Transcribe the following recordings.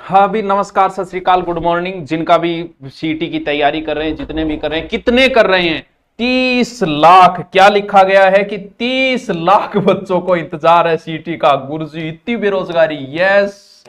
हाँ भी नमस्कार, सत श्री अकाल, गुड मॉर्निंग। जिनका भी सीटी की तैयारी कर रहे हैं, जितने भी कर रहे हैं, कितने कर रहे हैं? 30 लाख। क्या लिखा गया है कि 30 लाख बच्चों को इंतजार है सीटी का। गुरुजी इतनी बेरोजगारी। यस,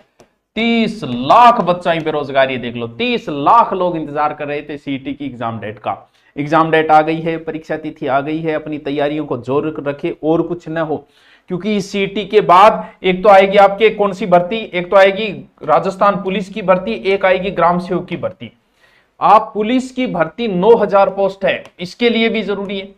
30 लाख बच्चा ही बेरोजगारी। देख लो, 30 लाख लोग इंतजार कर रहे थे सीटी की एग्जाम डेट का। एग्जाम डेट आ गई है, परीक्षा तिथि आ गई है। अपनी तैयारियों को जोर रखे और कुछ न हो, क्योंकि इस सीटी के बाद एक तो आएगी आपके कौन सी भर्ती, एक तो आएगी राजस्थान पुलिस की भर्ती, एक आएगी ग्राम सेवक की भर्ती। आप पुलिस की भर्ती 9,000 पोस्ट है, इसके लिए भी जरूरी है।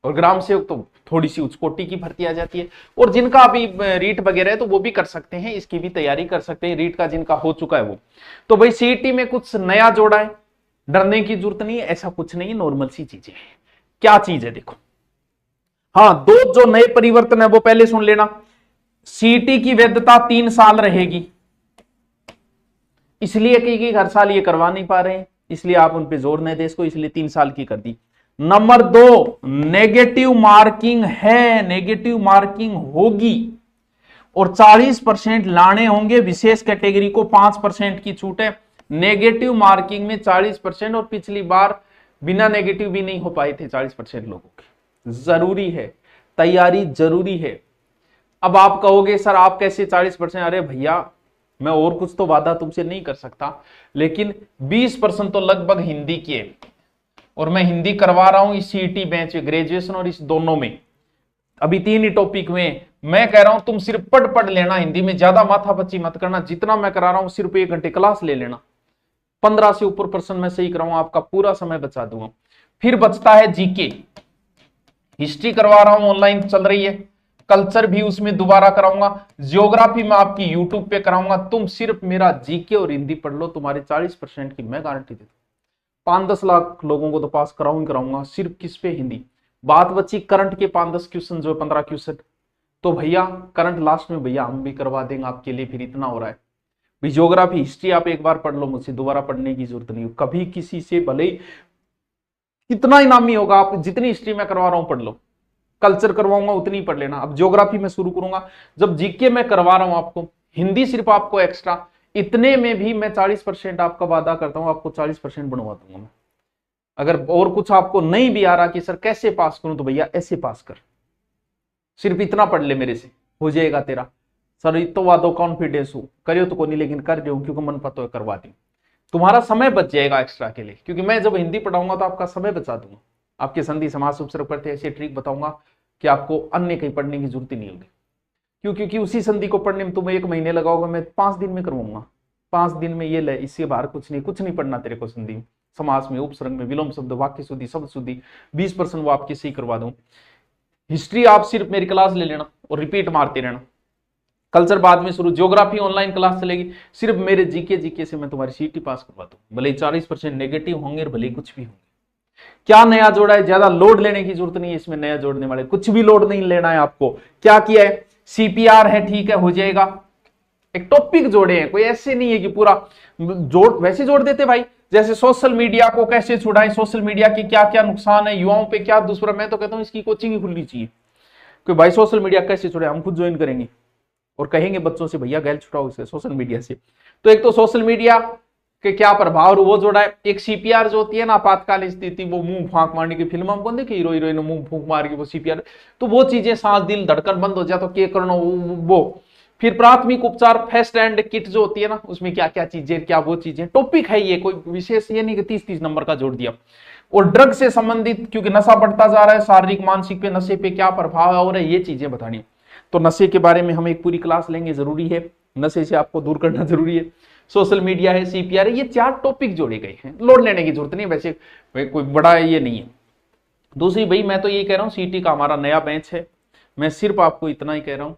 और ग्राम सेवक तो थोड़ी सी उच्च कोटि की भर्ती आ जाती है। और जिनका अभी रीट वगैरह है तो वो भी कर सकते हैं, इसकी भी तैयारी कर सकते हैं, रीट का जिनका हो चुका है वो। तो भाई सीईटी में कुछ नया जोड़ा है, डरने की जरूरत नहीं है, ऐसा कुछ नहीं है, नॉर्मल सी चीजें हैं। क्या चीज है देखो। हाँ, दो जो नए परिवर्तन है वो पहले सुन लेना। सीईटी की वैधता 3 साल रहेगी, इसलिए कि हर साल ये करवा नहीं पा रहे हैं, इसलिए आप उन पे जोर नहीं दे इसको, इसलिए 3 साल की कर दी। नंबर 2, नेगेटिव मार्किंग है, नेगेटिव मार्किंग होगी और 40% लाने होंगे। विशेष कैटेगरी को 5% की छूट है। नेगेटिव मार्किंग में 40%, और पिछली बार बिना नेगेटिव भी नहीं हो पाए थे 40% लोगों के। जरूरी है, तैयारी जरूरी है। अब आप कहोगे सर आप कैसे 40%? अरे भैया, मैं और कुछ तो वादा तुमसे नहीं कर सकता, लेकिन 20% तो लगभग हिंदी की है, और मैं हिंदी करवा रहा हूं इस सीईटी बैच में, ग्रेजुएशन और इस दोनों में। अभी 3 ही टॉपिक में मैं कह रहा हूं तुम सिर्फ पढ़ लेना हिंदी में, ज्यादा माथापच्ची मत करना। जितना मैं करा रहा हूं सिर्फ 1 घंटे क्लास ले लेना। 15 से ऊपर प्रश्न मैं सही कराऊंगा, आपका पूरा समय बचा दूंगा। फिर बचता है जीके। हिस्ट्री करवा रहा हूं, ऑनलाइन चल रही है। कल्चर भी उसमें दोबारा कराऊंगा। ज्योग्राफी में आपकी यूट्यूब पे कराऊंगा। तुम सिर्फ मेरा जीके और हिंदी पढ़ लो, तुम्हारे 40% की मैं गारंटी देता हूं। 5-10 लाख लोगों को तो पास कराऊंगा सिर्फ किस पे? हिंदी। बात बची करंट के 5-10 क्वेश्चन, जो 15 क्वेश्चन, तो भैया करंट लास्ट में भैया हम भी करवा देंगे आपके लिए। फिर इतना हो रहा है भाई, ज्योग्राफी हिस्ट्री आप एक बार पढ़ लो, मुझसे दोबारा पढ़ने की जरूरत नहीं हो कभी किसी से, भले ही कितना इनामी होगा, आप जितनी हिस्ट्री में करवा रहा हूं पढ़ लो। कल्चर करवाऊंगा उतनी पढ़ लेना। अब ज्योग्राफी में शुरू करूंगा, जब जीके में करवा रहा हूं आपको, हिंदी सिर्फ आपको एक्स्ट्रा, इतने में भी मैं 40% आपका वादा करता हूं, आपको 40% बनवा दूंगा मैं। अगर और कुछ आपको नहीं भी आ रहा कि सर कैसे पास करूं, तो भैया ऐसे पास कर, सिर्फ इतना पढ़ ले मेरे से, हो जाएगा तेरा। सर तो वादो कॉन्फिडेंस हो करियो तो को नहीं, लेकिन कर रहे हो क्योंकि मन पता है करवा दी। तुम्हारा समय बच जाएगा एक्स्ट्रा के लिए, क्योंकि मैं जब हिंदी पढ़ाऊंगा तो आपका समय बचा दूंगा। आपके संधि समास उपसर्ग पढ़ते ऐसे ट्रिक बताऊंगा कि आपको अन्य कहीं पढ़ने की जरूरत ही नहीं होगी। क्यों? क्योंकि उसी संधि को पढ़ने में तुम्हें 1 महीने लगाओगे, मैं 5 दिन में करवाऊंगा। 5 दिन में ये ले, इससे बाहर कुछ नहीं पढ़ना तेरे को। संधि में, समास में, उपसर्ग में, विलोम शब्द, वाक्य शुद्धि, शब्द शुद्धि, 20% वो आपकी सही करवा दूं। हिस्ट्री आप सिर्फ मेरी क्लास ले लेना और रिपीट मारते रहना। कल्चर बाद में शुरू, ज्योग्राफी ऑनलाइन क्लास चलेगी, सिर्फ मेरे जीके से मैं तुम्हारी सीटी पास करवा दूं। भले 40% नेगेटिव होंगे और भले कुछ भी होंगे। क्या नया जोड़ा है? ज्यादा लोड लेने की जरूरत नहीं है इसमें। नया जोड़ने वाले कुछ भी लोड नहीं लेना है आपको। क्या किया है? सीपीआर है, ठीक है, हो जाएगा। एक टॉपिक जोड़े हैं, कोई ऐसे नहीं है कि पूरा जोड़, वैसे जोड़ देते भाई। जैसे सोशल मीडिया को कैसे छुड़ाएं, सोशल मीडिया के क्या क्या नुकसान है, युवाओं पे क्या दुष्प्रभाव। मैं तो कहता हूं इसकी कोचिंग ही खुलनी चाहिए कि भाई सोशल मीडिया कैसे छुड़ाए, हम खुद ज्वाइन करेंगे और कहेंगे बच्चों से भैया गैल छुड़ाओ इसे सोशल मीडिया से। तो एक तो सोशल मीडिया के क्या प्रभाव वो जोड़ा है। एक सीपीआर जो होती है ना, आपातकालीन स्थिति, वो मुंह फांक मारने की फिल्म हम कौन देखे, हीरो हीरोइन मुंह फूंक मार के वो सीपीआर, तो वो चीजें, सांस दिल धड़कन बंद हो जाए तो क्या करना वो। फिर प्राथमिक उपचार, फर्स्ट एंड किट जो होती है ना, उसमें क्या क्या चीजें, क्या वो चीजें, टॉपिक है ये, कोई विशेष ये नहीं कि 30-30 नंबर का जोड़ दिया। और ड्रग से संबंधित, क्योंकि नशा बढ़ता जा रहा है, शारीरिक मानसिक पे नशे पे क्या प्रभाव है और ये चीजें बतानी। तो नशे के बारे में हम एक पूरी क्लास लेंगे, जरूरी है, नशे से आपको दूर करना जरूरी है। सोशल मीडिया है, सीपीआर है, ये 4 टॉपिक जोड़े गए हैं, लोड लेने की जरूरत नहीं, वैसे कोई बड़ा ये नहीं है। दूसरी भाई, मैं तो ये कह रहा हूँ सीटी का हमारा नया बेंच है, मैं सिर्फ आपको इतना ही कह रहा हूँ।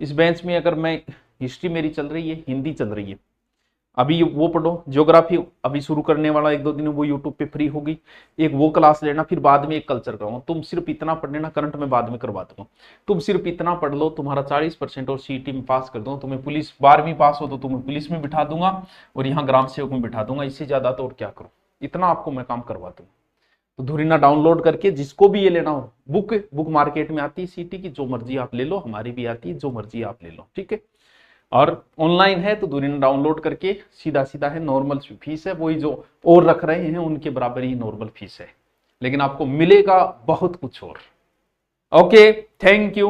इस बेंच में अगर मैं, हिस्ट्री मेरी चल रही है, हिंदी चल रही है, अभी वो पढ़ो। ज्योग्राफी अभी शुरू करने वाला 1-2 दिन में, वो यूट्यूब पे फ्री होगी, एक वो क्लास लेना, फिर बाद में एक कल्चर कराऊंगा। तुम सिर्फ इतना पढ़ लेना, करंट में बाद में करवा दूंगा। तुम सिर्फ इतना पढ़ लो, तुम्हारा 40% और सीटी में पास कर दूंगा। तुम्हें पुलिस 12वीं पास हो तो तुम्हें पुलिस में बिठा दूंगा और यहाँ ग्राम सेवक में बिठा दूंगा। इससे ज्यादा तो और क्या करूँ, इतना आपको मैं काम करवा दूंगा। तो धुरीना डाउनलोड करके जिसको भी ये लेना हो, बुक मार्केट में आती है सीटी की, जो मर्जी आप ले लो, हमारी भी आती है, जो मर्जी आप ले लो, ठीक है। और ऑनलाइन है तो दूरी डाउनलोड करके सीधा सीधा है, नॉर्मल फीस है, वही जो और रख रहे हैं उनके बराबर ही नॉर्मल फीस है, लेकिन आपको मिलेगा बहुत कुछ और। Okay, thank you.